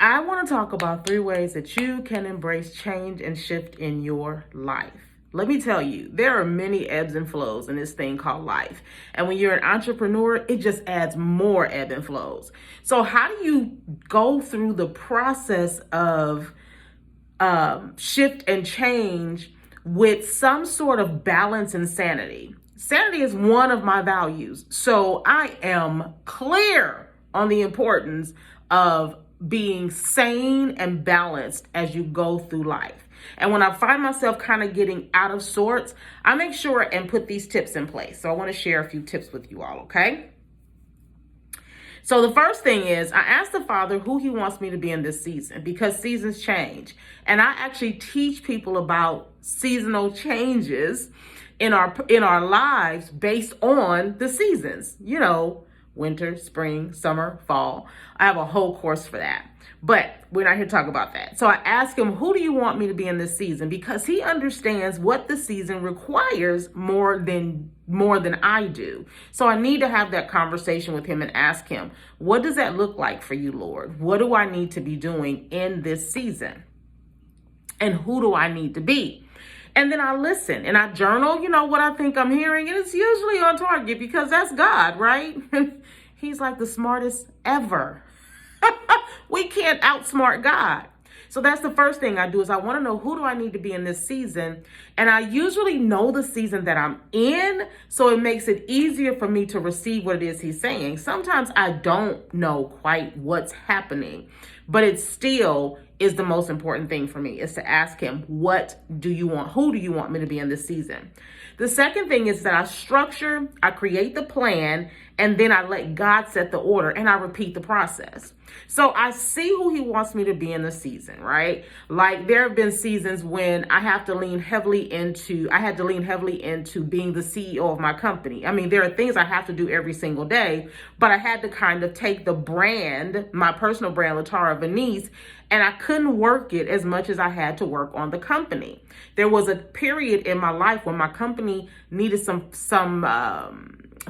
I want to talk about 3 ways that you can embrace change and shift in your life. Let me tell you, there are many ebbs and flows in this thing called life. And when you're an entrepreneur, it just adds more ebb and flows. So how do you go through the process of shift and change with some sort of balance and sanity? Sanity is one of my values. So I am clear on the importance of being sane and balanced as you go through life. And when I find myself kind of getting out of sorts, I make sure and put these tips in place. So I want to share a few tips with you all, okay? So the first thing is I ask the Father who he wants me to be in this season, because seasons change. And I actually teach people about seasonal changes in our lives based on the seasons, winter, spring, summer, fall. I have a whole course for that, but we're not here to talk about that. So I ask him, who do you want me to be in this season? Because he understands what the season requires more than I do. So I need to have that conversation with him and ask him, what does that look like for you, Lord? What do I need to be doing in this season? And who do I need to be? And then I listen and I journal, what I think I'm hearing. And it's usually on target because that's God, right? He's like the smartest ever. We can't outsmart God. So that's the first thing I do is I want to know, who do I need to be in this season? And I usually know the season that I'm in, so it makes it easier for me to receive what it is he's saying. Sometimes I don't know quite what's happening, but it still is the most important thing for me, is to ask him, what do you want? Who do you want me to be in this season? The second thing is that I create the plan, and then I let God set the order, and I repeat the process. So I see who he wants me to be in the season, right? Like there have been seasons when I had to lean heavily into being the CEO of my company. I mean, there are things I have to do every single day, but I had to kind of take the brand, my personal brand, Latara Venice, and I couldn't work it as much as I had to work on the company. There was a period in my life when my company needed some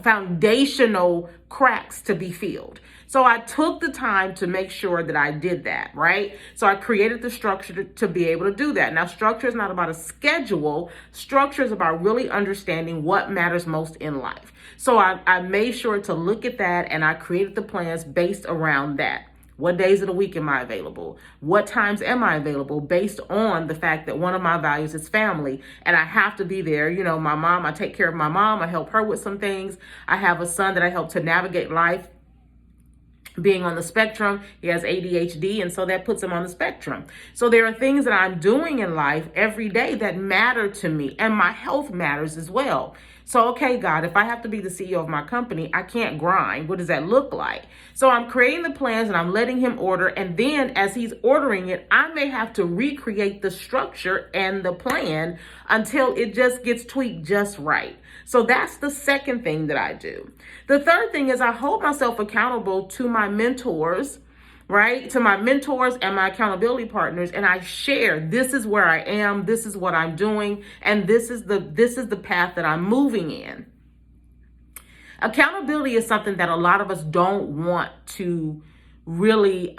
foundational cracks to be filled. So I took the time to make sure that I did that, right? So I created the structure to be able to do that. Now, structure is not about a schedule. Structure is about really understanding what matters most in life. So I made sure to look at that, and I created the plans based around that. What days of the week am I available? What times am I available? Based on the fact that one of my values is family, and I have to be there. My mom, I take care of my mom. I help her with some things. I have a son that I help to navigate life. Being on the spectrum, he has ADHD, and so that puts him on the spectrum. So there are things that I'm doing in life every day that matter to me, and my health matters as well. So, okay, God, if I have to be the CEO of my company, I can't grind. What does that look like? So I'm creating the plans and I'm letting him order. And then as he's ordering it, I may have to recreate the structure and the plan until it just gets tweaked just right. So that's the second thing that I do. The third thing is I hold myself accountable to my mentors, right? To my mentors and my accountability partners. And I share, this is where I am, this is what I'm doing, and this is the path that I'm moving in. Accountability is something that a lot of us don't want to really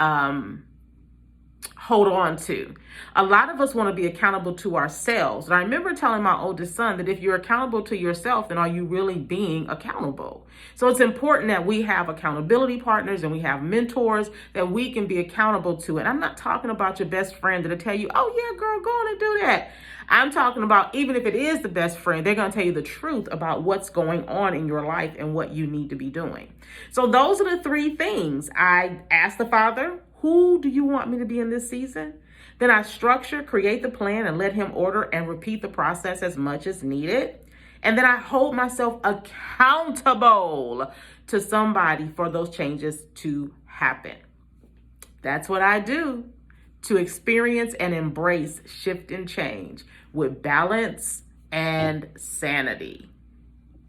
hold on to. A lot of us want to be accountable to ourselves. And I remember telling my oldest son that if you're accountable to yourself, then are you really being accountable? So it's important that we have accountability partners and we have mentors that we can be accountable to. And I'm not talking about your best friend that'll tell you, oh yeah, girl, go on and do that. I'm talking about, even if it is the best friend, they're going to tell you the truth about what's going on in your life and what you need to be doing. So those are the 3 things. I ask the Father, who do you want me to be in this season? Then I structure, create the plan, and let him order and repeat the process as much as needed. And then I hold myself accountable to somebody for those changes to happen. That's what I do to experience and embrace shift and change with balance and sanity.